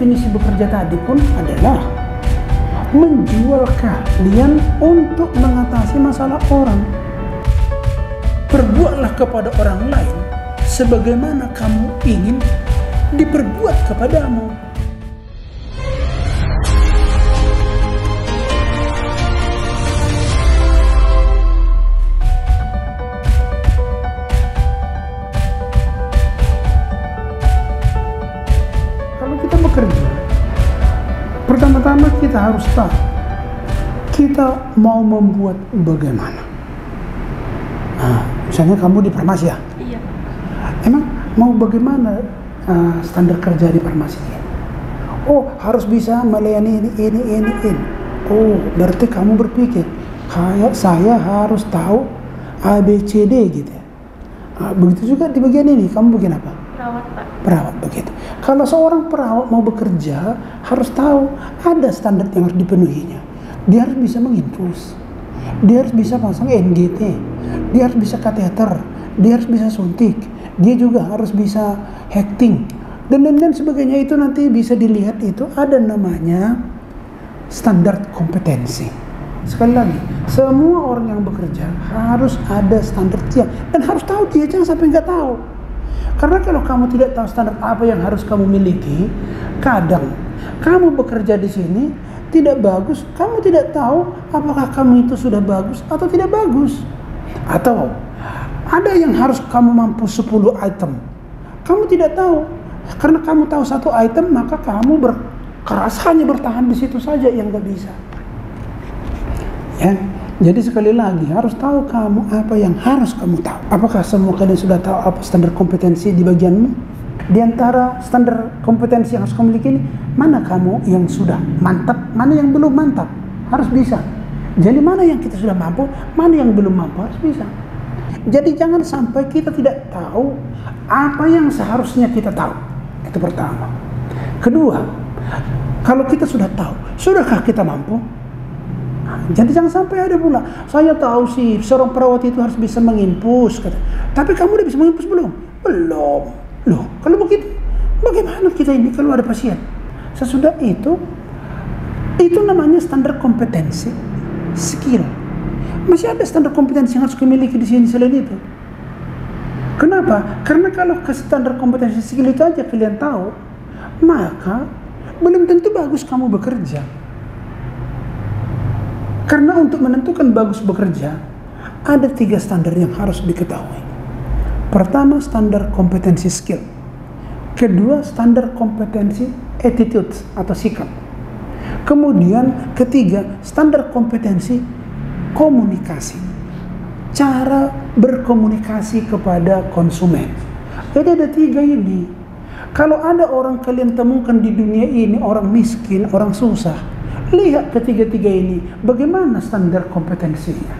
definisi bekerja tadi pun adalah menjual keahlian untuk mengatasi masalah orang. Perbuatlah kepada orang lain sebagaimana kamu ingin diperbuat kepadamu. Kalau kita bekerja, pertama-tama kita harus tahu kita mau membuat bagaimana. Nah, misalnya kamu di farmasi ya? Iya. Emang mau bagaimana standar kerja di farmasi? Oh, harus bisa melayani ini. Oh, berarti kamu berpikir kayak saya harus tahu A, B, C, D gitu ya. Nah, begitu juga di bagian ini, kamu bagian apa? Perawat, Pak. Perawat, begitu. Kalau seorang perawat mau bekerja, harus tahu ada standar yang harus dipenuhinya. Dia harus bisa menginfus, dia harus bisa pasang NGT, dia harus bisa kateter, dia harus bisa suntik, dia juga harus bisa hekting, dan sebagainya. Itu nanti bisa dilihat, itu ada namanya standar kompetensi. Sekali lagi, semua orang yang bekerja harus ada standarnya dan harus tahu. Dia jangan sampai nggak tahu. Karena kalau kamu tidak tahu standar apa yang harus kamu miliki, kadang kamu bekerja di sini tidak bagus, kamu tidak tahu apakah kamu itu sudah bagus atau tidak bagus. Atau ada yang harus kamu mampu 10 item, kamu tidak tahu. Karena kamu tahu 1 item, maka kamu berkeras hanya bertahan di situ saja, yang nggak bisa. Ya, jadi sekali lagi harus tahu kamu apa yang harus kamu tahu. Apakah semua kalian sudah tahu apa standar kompetensi di bagianmu? Di antara standar kompetensi yang harus kamu miliki ini, mana kamu yang sudah mantap, mana yang belum mantap, harus bisa. Jadi mana yang kita sudah mampu, mana yang belum mampu, harus bisa. Jadi jangan sampai kita tidak tahu apa yang seharusnya kita tahu. Itu pertama. Kedua, kalau kita sudah tahu, sudahkah kita mampu? Jadi jangan sampai ada pula, saya tahu sih seorang perawat itu harus bisa menginfus, tapi kamu udah bisa menginfus belum? Belum. Loh, kalau begitu bagaimana kita ini kalau ada pasien? Sesudah itu namanya standar kompetensi, skill. Masih ada standar kompetensi yang harus dimiliki di sini selain itu. Kenapa? Karena kalau ke standar kompetensi skill itu aja kalian tahu, maka belum tentu bagus kamu bekerja. Karena untuk menentukan bagus bekerja, ada 3 standar yang harus diketahui. Pertama, standar kompetensi skill. Kedua, standar kompetensi attitude atau sikap. Kemudian ketiga, standar kompetensi komunikasi. Cara berkomunikasi kepada konsumen. Jadi ada 3 ini. Kalau ada orang kalian temukan di dunia ini, orang miskin, orang susah, lihat ketiga-tiga ini, bagaimana standar kompetensinya.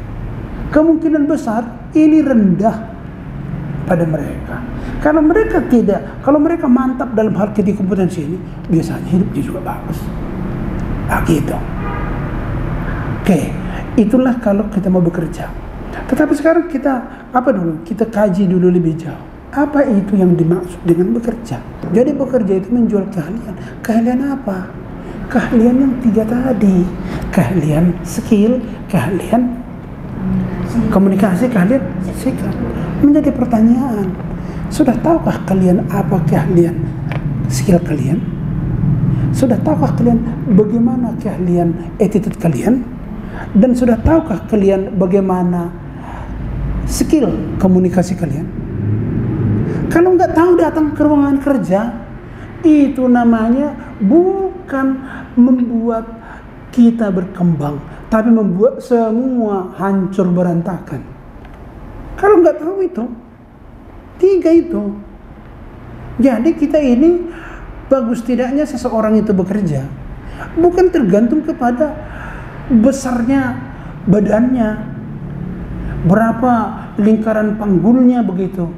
Kemungkinan besar ini rendah pada mereka. Kalau mereka tidak, kalau mereka mantap dalam hal ketiga kompetensi ini, biasanya hidupnya juga bagus. Nah, gitu. Oke, itulah kalau kita mau bekerja. Tetapi sekarang kita kita kaji dulu lebih jauh. Apa itu yang dimaksud dengan bekerja? Jadi bekerja itu menjual keahlian. Keahlian apa? Keahlian yang 3 tadi. Keahlian skill, keahlian komunikasi, keahlian sikap. Menjadi pertanyaan, sudah tahukah kalian apa keahlian skill kalian? Sudah tahukah kalian bagaimana keahlian attitude kalian? Dan sudah tahukah kalian bagaimana skill komunikasi kalian? Kalau nggak tahu, datang ke ruangan kerja, itu namanya bukan membuat kita berkembang, tapi membuat semua hancur berantakan. Kalau nggak tahu itu 3 itu, jadi kita ini bagus tidaknya seseorang itu bekerja bukan tergantung kepada besarnya badannya, berapa lingkaran panggulnya begitu,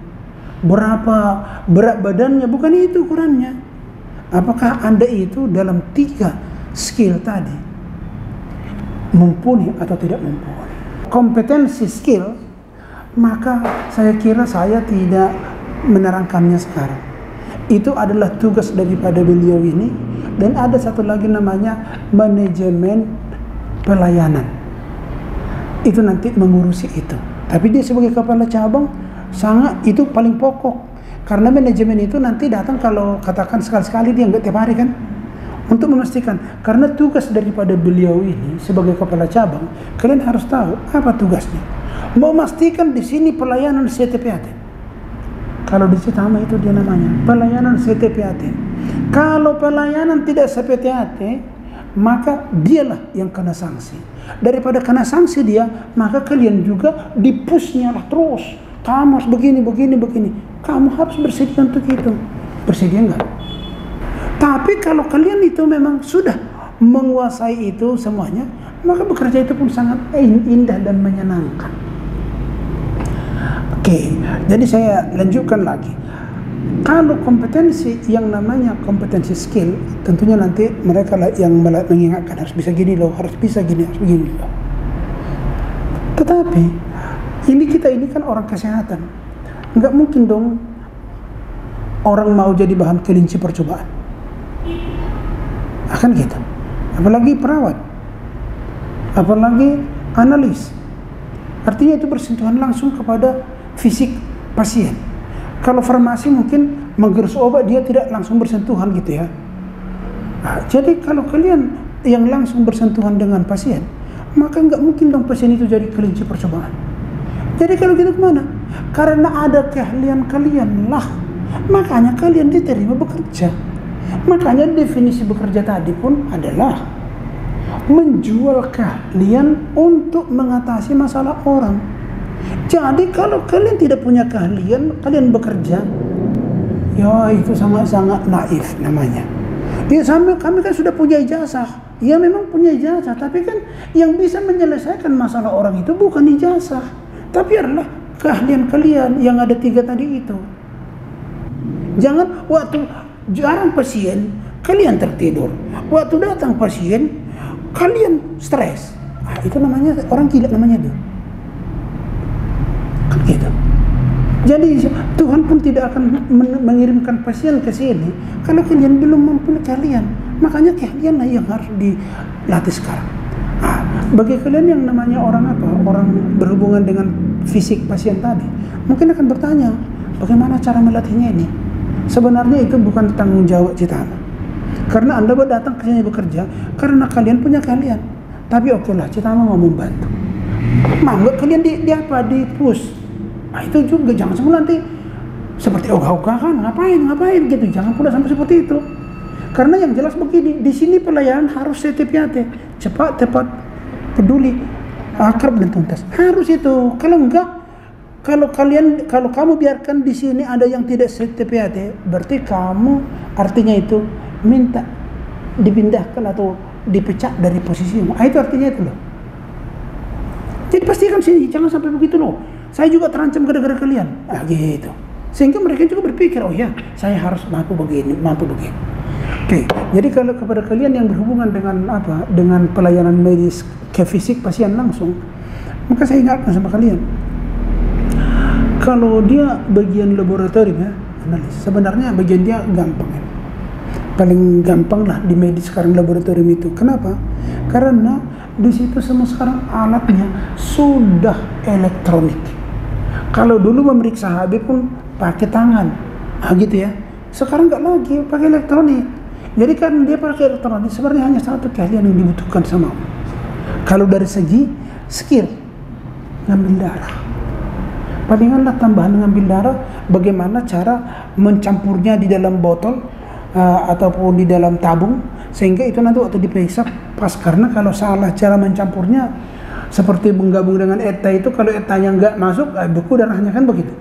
berapa berat badannya, bukan itu ukurannya. Apakah Anda itu dalam 3 skill tadi mumpuni atau tidak mumpuni? Kompetensi skill, maka saya kira saya tidak menerangkannya sekarang. Itu adalah tugas daripada beliau ini Dan ada satu lagi namanya manajemen pelayanan. Itu nanti mengurusi itu. Tapi dia sebagai kepala cabang sangat itu paling pokok. Karena manajemen itu nanti datang kalau katakan sekali-sekali, dia nggak tiap hari kan. Untuk memastikan, karena tugas daripada beliau ini sebagai kepala cabang, kalian harus tahu apa tugasnya. Memastikan di sini pelayanan CTPAT. Kalau di Citama itu dia namanya pelayanan CTPAT. Kalau pelayanan tidak CTPAT, maka dialah yang kena sanksi. Daripada kena sanksi dia, maka kalian juga dipushnya lah terus. Kamu harus begini. Kamu harus bersedia untuk itu. Bersedia enggak? Tapi kalau kalian itu memang sudah menguasai itu semuanya, maka bekerja itu pun sangat indah dan menyenangkan. Oke, jadi saya lanjutkan lagi. Kalau kompetensi yang namanya kompetensi skill, tentunya nanti mereka lah yang mengingatkan harus bisa gini loh, harus bisa gini, harus begini loh. Tetapi kita ini kan orang kesehatan, nggak mungkin dong orang mau jadi bahan kelinci percobaan. Akan gitu. Apalagi perawat, apalagi analis. Artinya itu bersentuhan langsung kepada fisik pasien. Kalau farmasi mungkin menggerus obat, dia tidak langsung bersentuhan gitu ya. Nah, jadi kalau kalian yang langsung bersentuhan dengan pasien, maka nggak mungkin dong pasien itu jadi kelinci percobaan. Jadi kalau gitu kemana? Karena ada keahlian kalian lah, makanya kalian diterima bekerja. Makanya definisi bekerja tadi pun adalah menjual keahlian untuk mengatasi masalah orang. Jadi kalau kalian tidak punya keahlian, kalian bekerja, ya itu sangat-sangat naif namanya. Ya sama kami kan sudah punya ijazah. Ya memang punya ijazah, tapi kan yang bisa menyelesaikan masalah orang itu bukan ijazah, tapi adalah keahlian kalian yang ada 3 tadi itu. Jangan waktu jarang pasien, kalian tertidur. Waktu datang pasien, kalian stres. Nah, itu namanya orang gila namanya tuh. Kan gitu. Jadi Tuhan pun tidak akan mengirimkan pasien ke sini kalau kalian belum mempunyai keahlian. Makanya keahlian yang harus dilatih sekarang. Nah, bagi kalian yang namanya orang berhubungan dengan fisik pasien tadi, mungkin akan bertanya, bagaimana cara melatihnya ini? Sebenarnya itu bukan tanggung jawab Citama. Karena Anda datang ke sini bekerja karena kalian punya keahlian. Tapi oke lah, Citama mau membantu. Mau nggak kalian di push? Nah itu juga jangan semua nanti seperti ogah-ogahan, ngapain gitu. Jangan pula sampai seperti itu. Karena yang jelas begini, di sini pelayanan harus CTPAT, cepat, tepat, peduli, akrab dan tuntas. Harus itu. Kalau enggak, kalau kamu biarkan di sini ada yang tidak CTPAT, berarti kamu artinya itu minta dipindahkan atau dipecat dari posisimu. Itu artinya itu loh. Jadi pastikan sini, jangan sampai begitu loh. Saya juga terancam gara-gara kalian. Gitu. Sehingga mereka juga berpikir, oh ya, saya harus mampu begini. Oke. Jadi kalau kepada kalian yang berhubungan dengan pelayanan medis ke fisik pasien langsung, maka saya ingatkan sama kalian. Kalau dia bagian laboratorium ya, analis, sebenarnya bagian dia gampang ya. Paling gampang lah di medis sekarang laboratorium itu. Kenapa? Karena di situ semua sekarang alatnya sudah elektronik. Kalau dulu memeriksa HB pun pakai tangan, gitu ya. Sekarang nggak lagi pakai elektronik. Jadi kan dia pakai elektronik, sebenarnya hanya satu keahlian yang dibutuhkan sama. Kalau dari segi skill, ngambil darah. Palinganlah tambahan ngambil darah, bagaimana cara mencampurnya di dalam botol ataupun di dalam tabung, sehingga itu nanti waktu diperiksa pas. Karena kalau salah cara mencampurnya, seperti menggabung dengan ETA itu, kalau ETA-nya nggak masuk, beku darahnya kan begitu.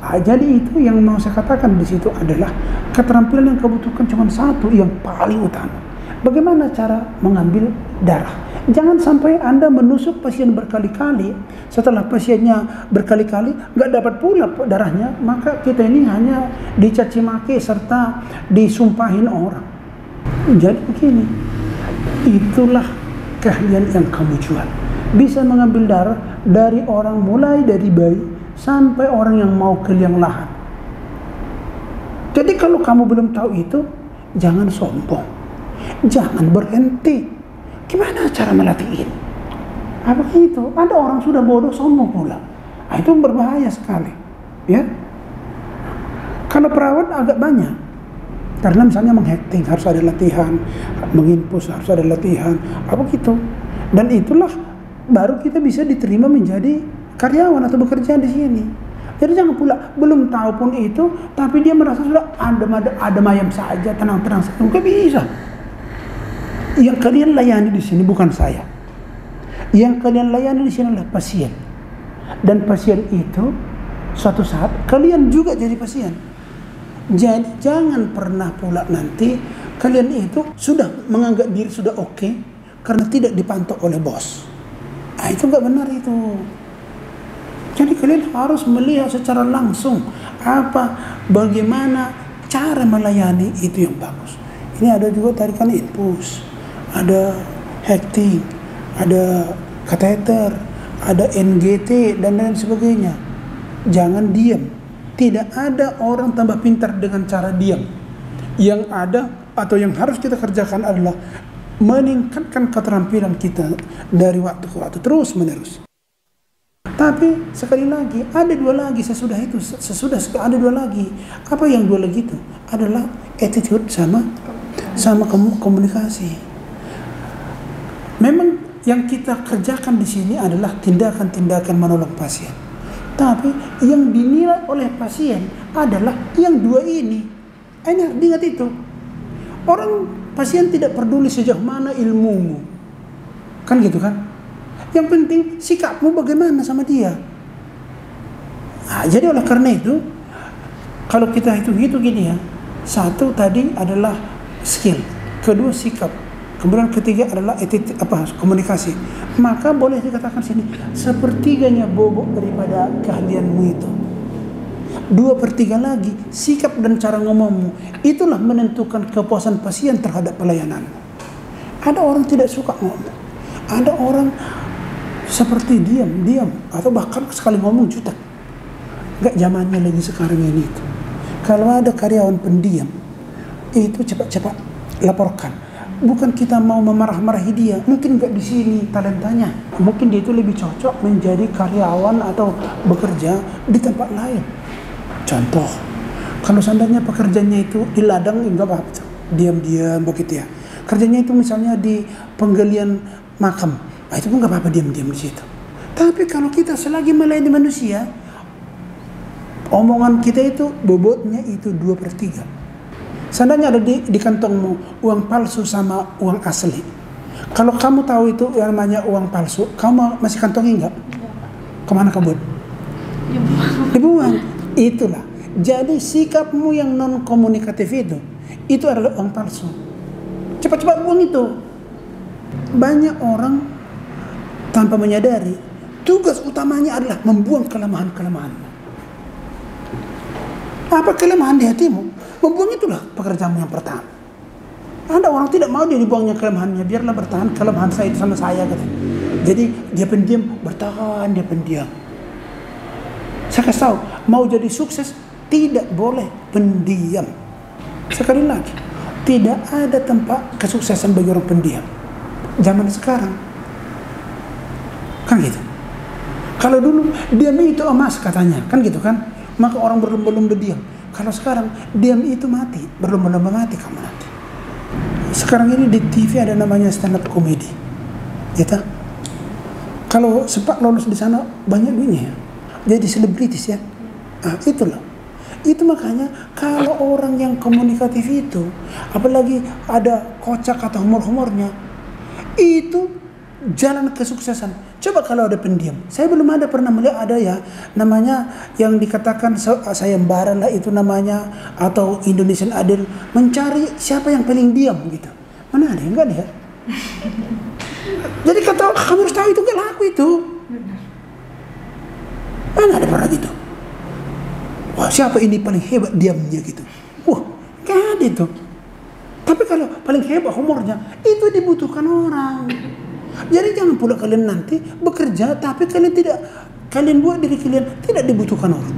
Jadi itu yang mau saya katakan di situ adalah keterampilan yang kebutuhkan cuma satu yang paling utama. Bagaimana cara mengambil darah? Jangan sampai Anda menusuk pasien berkali-kali, setelah pasiennya berkali-kali nggak dapat pula darahnya, maka kita ini hanya dicaci maki serta disumpahin orang. Jadi begini, itulah keahlian yang kamu jual. Bisa mengambil darah dari orang mulai dari bayi sampai orang yang mau ke liang lahat. Jadi kalau kamu belum tahu itu, jangan sombong. Jangan berhenti. Gimana cara melatih ini? Apa gitu? Ada orang sudah bodoh sombong pula. Nah, itu berbahaya sekali. Ya. Kalau perawat agak banyak. Karena misalnya menghacking harus ada latihan, menginpus harus ada latihan, apa gitu. Dan itulah baru kita bisa diterima menjadi karyawan atau bekerja di sini. Jadi jangan pula belum tahu pun itu, tapi dia merasa sudah adem ayam saja, tenang-tenang saja. Nggak bisa. Yang kalian layani di sini bukan saya. Yang kalian layani di sini adalah pasien. Dan pasien itu suatu saat kalian juga jadi pasien. Jadi jangan pernah pula nanti kalian itu sudah menganggap diri sudah oke karena tidak dipantau oleh bos. Nah, itu nggak benar itu. Jadi kalian harus melihat secara langsung bagaimana cara melayani itu yang bagus. Ini ada juga tarikan infus, ada hacking, ada kateter, ada NGT dan lain sebagainya. Jangan diam. Tidak ada orang tambah pintar dengan cara diam. Yang ada atau yang harus kita kerjakan adalah meningkatkan keterampilan kita dari waktu ke waktu terus menerus. Tapi sekali lagi ada dua lagi sesudah ada dua lagi. Apa yang dua lagi itu? Adalah attitude sama komunikasi. Memang yang kita kerjakan di sini adalah tindakan-tindakan menolong pasien. Tapi yang dinilai oleh pasien adalah yang dua ini. Ini harus diingat itu. Orang pasien tidak peduli sejauh mana ilmumu. Kan gitu kan? Yang penting sikapmu bagaimana sama dia. Nah, jadi oleh karena itu, kalau kita hitung-hitung gini ya. Satu tadi adalah skill. Kedua sikap. Kemudian ketiga adalah komunikasi. Maka boleh dikatakan sini sepertiganya bobot daripada keahlianmu itu. 2/3 lagi sikap dan cara ngomongmu. Itulah menentukan kepuasan pasien terhadap pelayananmu. Ada orang tidak suka ngomong. Ada orang seperti diam atau bahkan sekali ngomong jutek. Enggak zamannya lagi sekarang ini itu. Kalau ada karyawan pendiam, itu cepat-cepat laporkan. Bukan kita mau memarah-marahi dia, mungkin nggak di sini talentanya, mungkin dia itu lebih cocok menjadi karyawan atau bekerja di tempat lain. Contoh, kalau seandainya pekerjaannya itu di ladang, nggak apa-apa, diam-diam begitu ya. Kerjanya itu misalnya di penggalian makam, itu pun nggak apa-apa diam-diam di situ. Tapi kalau kita selagi melayani manusia, omongan kita itu bobotnya itu 2/3. Seandainya ada di kantongmu uang palsu sama uang asli. Kalau kamu tahu itu yang namanya uang palsu, kamu masih kantongi enggak? Kemana kabut? Dibuang. Itulah. Jadi sikapmu yang non komunikatif itu adalah uang palsu. Cepat-cepat buang itu. Banyak orang tanpa menyadari tugas utamanya adalah membuang kelemahan-kelemahanmu. Apa kelemahan di hatimu? Membuang itulah pekerjaanmu yang pertama. Ada orang tidak mau dia dibuangnya kelemahannya, biarlah bertahan kelemahan saya itu sama saya gitu. Jadi dia pendiam, bertahan dia pendiam. Saya kasih tahu, mau jadi sukses tidak boleh pendiam. Sekali lagi, tidak ada tempat kesuksesan bagi orang pendiam. Zaman sekarang kan gitu. Kalau dulu diam itu emas katanya, kan gitu kan? Maka orang berlomba-lomba diam. Kalau sekarang diam itu mati, berlomba-lomba mati kamu nanti. Sekarang ini di TV ada namanya stand up comedy, gitu. Kalau sempat lolos di sana banyak duitnya, jadi selebritis ya. Itulah. Itu makanya kalau orang yang komunikatif itu, apalagi ada kocak atau humor-humornya, itu jalan kesuksesan. Coba kalau ada pendiam, saya belum ada pernah melihat ada ya namanya yang dikatakan sayembara lah itu namanya, atau Indonesian Idol mencari siapa yang paling diam gitu. Mana ada? Enggak ada ya. Jadi kata kamu harus tahu itu enggak laku itu. Mana ada pernah gitu. Wah, siapa ini paling hebat diamnya gitu. Wah, enggak ada itu. Tapi kalau paling hebat humornya itu dibutuhkan orang. Jadi jangan pula kalian nanti bekerja tapi kalian buat diri kalian tidak dibutuhkan orang.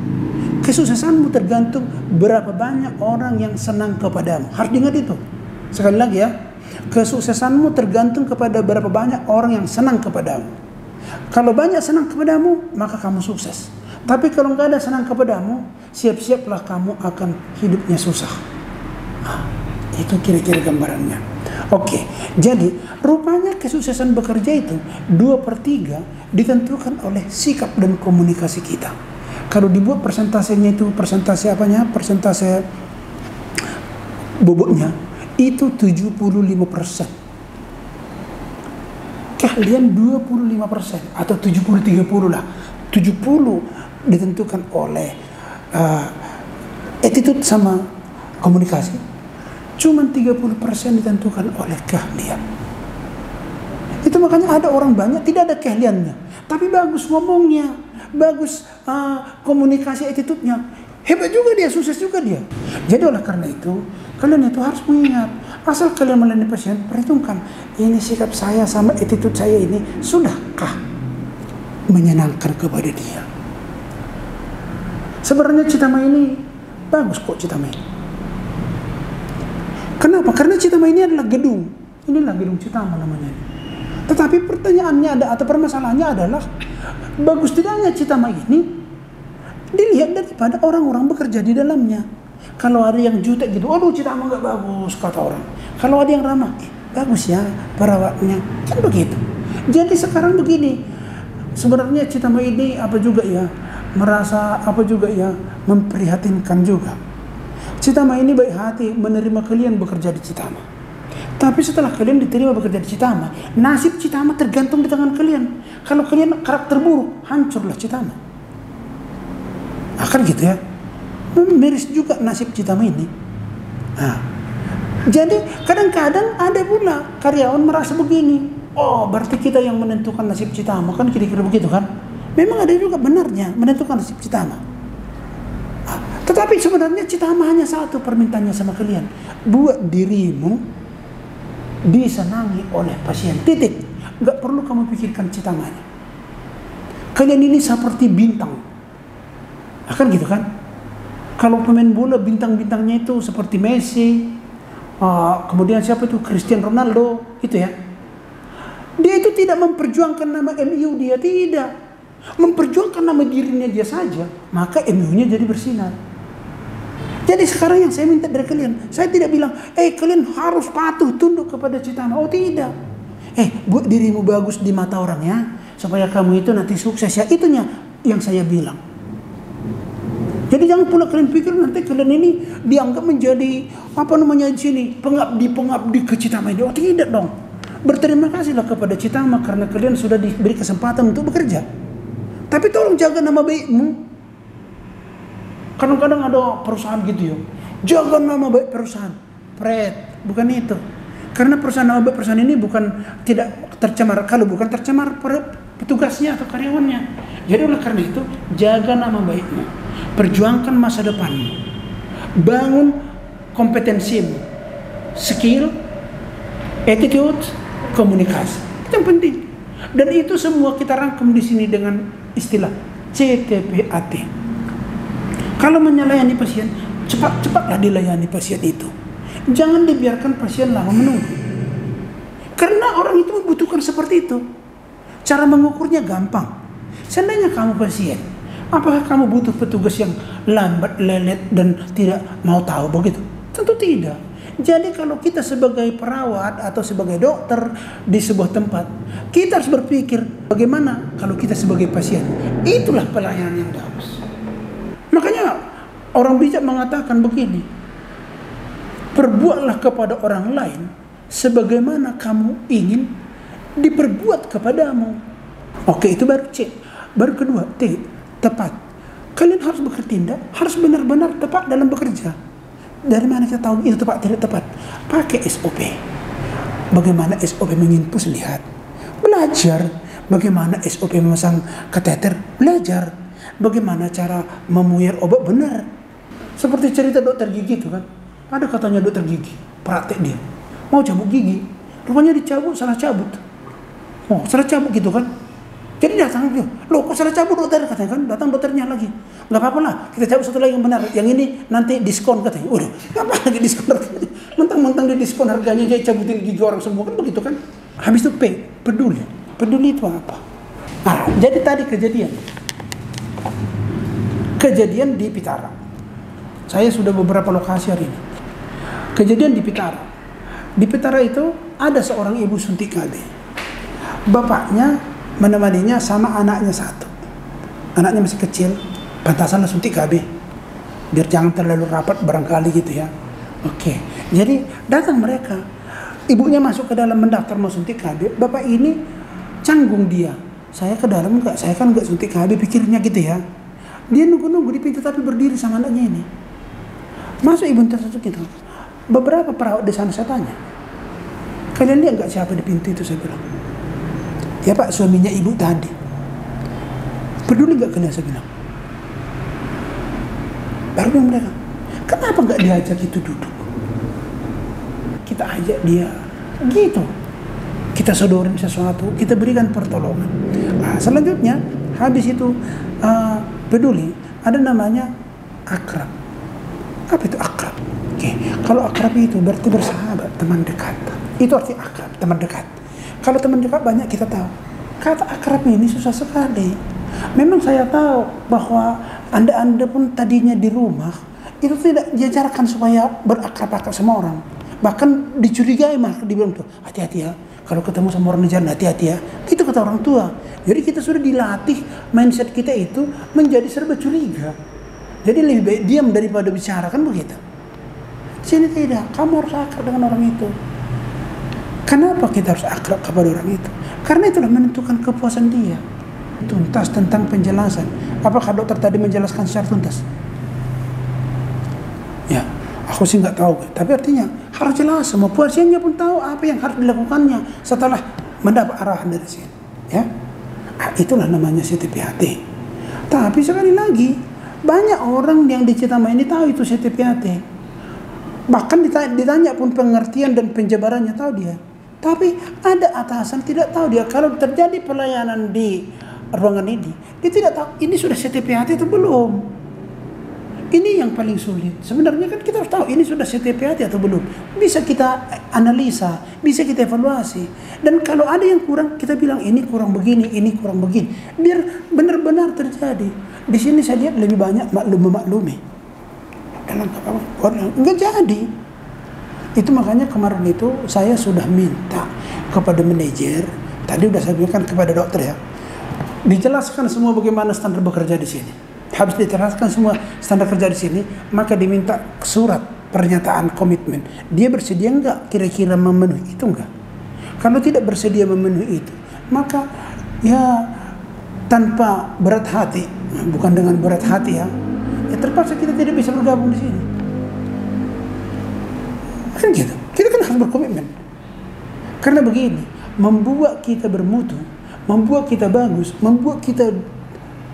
Kesuksesanmu tergantung berapa banyak orang yang senang kepadamu. Harus diingat itu. Sekali lagi ya, Kesuksesanmu tergantung kepada berapa banyak orang yang senang kepadamu. Kalau banyak senang kepadamu, maka kamu sukses. Tapi kalau nggak ada senang kepadamu, siap-siaplah kamu akan hidupnya susah. Itu kira-kira gambarannya. Oke, jadi rupanya kesuksesan bekerja itu 2/3 ditentukan oleh sikap dan komunikasi kita. Kalau dibuat persentasenya itu, persentase apanya? Persentase bobotnya itu 75%. Keahlian 25% atau 70-30 lah. 70 ditentukan oleh attitude sama komunikasi. Cuman 30% ditentukan oleh keahlian. Itu makanya ada orang banyak tidak ada keahliannya, tapi bagus ngomongnya, bagus komunikasi, attitude-nya. Hebat juga dia, sukses juga dia. Jadi oleh karena itu, kalian itu harus mengingat, asal kalian melayani pasien, perhitungkan, ini sikap saya sama attitude saya ini, sudahkah menyenangkan kepada dia? Sebenarnya Citama ini bagus kok, Citama ini. Kenapa? Karena Citama ini adalah gedung. Inilah gedung Citama namanya. Tetapi pertanyaannya atau permasalahannya adalah, bagus tidaknya Citama ini dilihat daripada orang-orang bekerja di dalamnya. Kalau ada yang jutek gitu, aduh Citama nggak bagus kata orang. Kalau ada yang ramah, bagus ya perawatnya, kan begitu. Jadi sekarang begini, sebenarnya Citama ini merasa memprihatinkan juga. Citama ini baik hati menerima kalian bekerja di Citama. Tapi setelah kalian diterima bekerja di Citama, nasib Citama tergantung di tangan kalian. Kalau kalian karakter buruk, hancurlah Citama. Akan gitu ya. Miris juga nasib Citama ini. Jadi kadang-kadang ada pula karyawan merasa begini. Oh, berarti kita yang menentukan nasib Citama, kan kira-kira begitu kan? Memang ada juga benarnya menentukan nasib Citama. Tetapi sebenarnya Citama hanya satu permintaannya sama kalian. Buat dirimu disenangi oleh pasien. Titik. Gak perlu kamu pikirkan Citamanya. Kalian ini seperti bintang. Akan gitu kan? Kalau pemain bola bintang-bintangnya itu seperti Messi, kemudian siapa itu? Cristiano Ronaldo, itu ya. Dia itu tidak memperjuangkan nama MU, dia tidak. Memperjuangkan nama dirinya dia saja, maka MU-nya jadi bersinar. Jadi sekarang yang saya minta dari kalian, saya tidak bilang, kalian harus patuh tunduk kepada Citama. Oh tidak. Buat dirimu bagus di mata orang ya, supaya kamu itu nanti sukses ya. Itunya yang saya bilang. Jadi jangan pula kalian pikir nanti kalian ini dianggap menjadi di sini pengabdi ke Citama ini. Oh tidak dong. Berterima kasihlah kepada Citama karena kalian sudah diberi kesempatan untuk bekerja. Tapi tolong jaga nama baikmu. Kadang-kadang ada perusahaan gitu ya, jaga nama baik perusahaan. Bukan itu. Karena nama baik perusahaan ini bukan tidak tercemar. Kalau bukan tercemar petugasnya atau karyawannya. Jadi oleh karena itu, jaga nama baikmu. Perjuangkan masa depanmu. Bangun kompetensimu. Skill, attitude, komunikasi. Itu yang penting. Dan itu semua kita rangkum di sini dengan istilah CTPAT. Kalau melayani pasien, cepat-cepatlah dilayani pasien itu. Jangan dibiarkan pasien lama menunggu. Karena orang itu membutuhkan seperti itu. Cara mengukurnya gampang. Seandainya kamu pasien, apakah kamu butuh petugas yang lambat, lelet, dan tidak mau tahu begitu? Tentu tidak. Jadi kalau kita sebagai perawat atau sebagai dokter di sebuah tempat, kita harus berpikir bagaimana kalau kita sebagai pasien. Itulah pelayanan yang bagus. Makanya orang bijak mengatakan begini, perbuatlah kepada orang lain sebagaimana kamu ingin diperbuat kepadamu. Oke, itu baru C. Baru kedua, T, tepat. Kalian harus bertindak, harus benar-benar tepat dalam bekerja. Dari mana kita tahu itu tepat tidak tepat? Pakai SOP. Bagaimana SOP menginpus, lihat. Belajar. Bagaimana SOP memasang kateter, belajar. Bagaimana cara memuyar obat benar. Seperti cerita dokter gigi itu kan. Ada katanya dokter gigi, praktek dia. Mau cabut gigi. Rupanya dicabut, salah cabut. Oh, salah cabut gitu kan. Jadi datang dia. Loh, kok salah cabut dokter katanya kan. Datang dokternya lagi. Gak apa-apa lah, kita cabut satu lagi yang benar. Yang ini nanti diskon katanya. Udah, apa lagi diskon? mentang-mentang di diskon harganya dia cabutin gigi orang semua, kan begitu kan. Habis itu peduli. Peduli itu apa? Nah, jadi tadi kejadian di Pitara. Saya sudah beberapa lokasi hari ini. Kejadian di Pitara. Di Pitara itu ada seorang ibu suntik KB. Bapaknya menemaninya sama anaknya satu. Anaknya masih kecil, pantasanlah suntik KB. Biar jangan terlalu rapat barangkali gitu ya. Oke, jadi datang mereka. Ibunya masuk ke dalam mendaftar mau suntik KB. Bapak ini canggung dia. Saya ke dalam enggak, saya kan enggak suntik KB, pikirnya gitu ya. Dia nunggu-nunggu di pintu tapi berdiri sama anaknya ini. Masuk ibu tersebut gitu. Beberapa perawat di sana saya tanya, kalian lihat enggak siapa di pintu itu? Saya bilang, ya Pak, suaminya ibu tadi. Peduli enggak kalian? Saya bilang. Baru bilang mereka, kenapa enggak diajak itu duduk? Kita ajak dia, gitu. Kita sodorin sesuatu, kita berikan pertolongan. Nah, selanjutnya, habis itu peduli, ada namanya akrab. Apa itu akrab? Oke, kalau akrab itu berarti bersahabat, teman dekat. Itu arti akrab, teman dekat. Kalau teman dekat banyak kita tahu. Kata akrab ini susah sekali. Memang saya tahu bahwa Anda pun tadinya di rumah itu tidak diajarkan supaya berakrab-akrab sama orang. Bahkan dicurigai, maka dibilang tuh hati-hati ya, kalau ketemu sama orang jalan hati-hati ya. Itu kata orang tua. Jadi kita sudah dilatih mindset kita itu menjadi serba curiga. Jadi lebih baik diam daripada bicara, kan begitu. Sini tidak, kamu harus akrab dengan orang itu. Kenapa kita harus akrab kepada orang itu? Karena itulah menentukan kepuasan dia. Tuntas tentang penjelasan. Apakah dokter tadi menjelaskan secara tuntas? Ya, aku sih nggak tahu. Tapi artinya harus jelas, semua pasiennya pun tahu apa yang harus dilakukannya setelah mendapat arahan dari sini. Ya, itulah namanya CTPHT. Tapi sekali lagi, banyak orang yang di Citama ini tahu itu CTPHT. Bahkan ditanya pun pengertian dan penjabarannya tahu dia. Tapi ada atasan tidak tahu dia. Kalau terjadi pelayanan di ruangan ini, dia tidak tahu ini sudah CTPHT atau belum. Ini yang paling sulit. Sebenarnya kan kita harus tahu ini sudah CTPHT atau belum. Bisa kita analisa, bisa kita evaluasi. Dan kalau ada yang kurang, kita bilang ini kurang begini, ini kurang begini. Biar benar-benar terjadi. Di sini saya lihat lebih banyak maklumi. Enggak jadi. Itu makanya kemarin itu saya sudah minta kepada manajer. Tadi udah saya bilang kepada dokter ya. Dijelaskan semua bagaimana standar bekerja di sini. Habis dijelaskan semua standar kerja di sini, maka diminta surat pernyataan komitmen. Dia bersedia enggak kira-kira memenuhi itu enggak? Kalau tidak bersedia memenuhi itu, maka ya tanpa berat hati, bukan dengan berat hati ya terpaksa kita tidak bisa bergabung di sini. Kan gitu. Kita kan harus berkomitmen. Karena begini, membuat kita bermutu, membuat kita bagus, membuat kita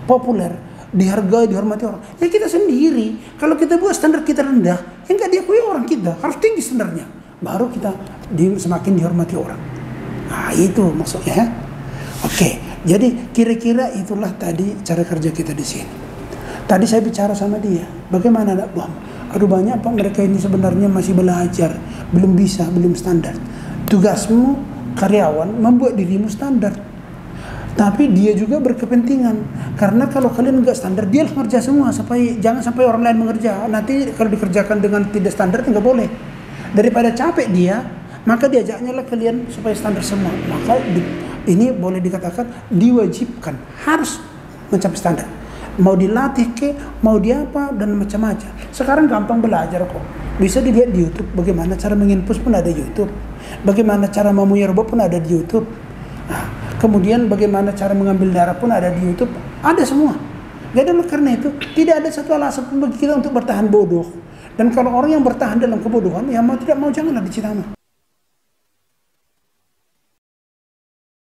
populer, dihargai, dihormati orang. Ya kita sendiri. Kalau kita buat standar kita rendah, ya enggak diakui orang kita. Harus tinggi standarnya. Baru kita semakin dihormati orang. Nah itu maksudnya. Oke. Jadi kira-kira itulah tadi cara kerja kita di sini. Tadi saya bicara sama dia. Bagaimana nak Bang? Aduh banyak Pak, mereka ini sebenarnya masih belajar. Belum bisa, belum standar. Tugasmu karyawan membuat dirimu standar. Tapi dia juga berkepentingan. Karena kalau kalian enggak standar, dia harus ngerja semua. Jangan sampai orang lain mengerja. Nanti kalau dikerjakan dengan tidak standar, enggak boleh. Daripada capek dia, maka diajaknya lah kalian supaya standar semua. Maka ini boleh dikatakan diwajibkan. Harus mencapai standar. Mau dilatih ke, mau diapa, dan macam-macam. Sekarang gampang belajar kok. Bisa dilihat di YouTube. Bagaimana cara menginpus pun ada di YouTube. Bagaimana cara memunya robot pun ada di YouTube. Nah, kemudian bagaimana cara mengambil darah pun ada di YouTube. Ada semua. Jadi karena itu tidak ada satu alasan pun bagi kita untuk bertahan bodoh. Dan kalau orang yang bertahan dalam kebodohan, ya mau tidak mau janganlah di Citama.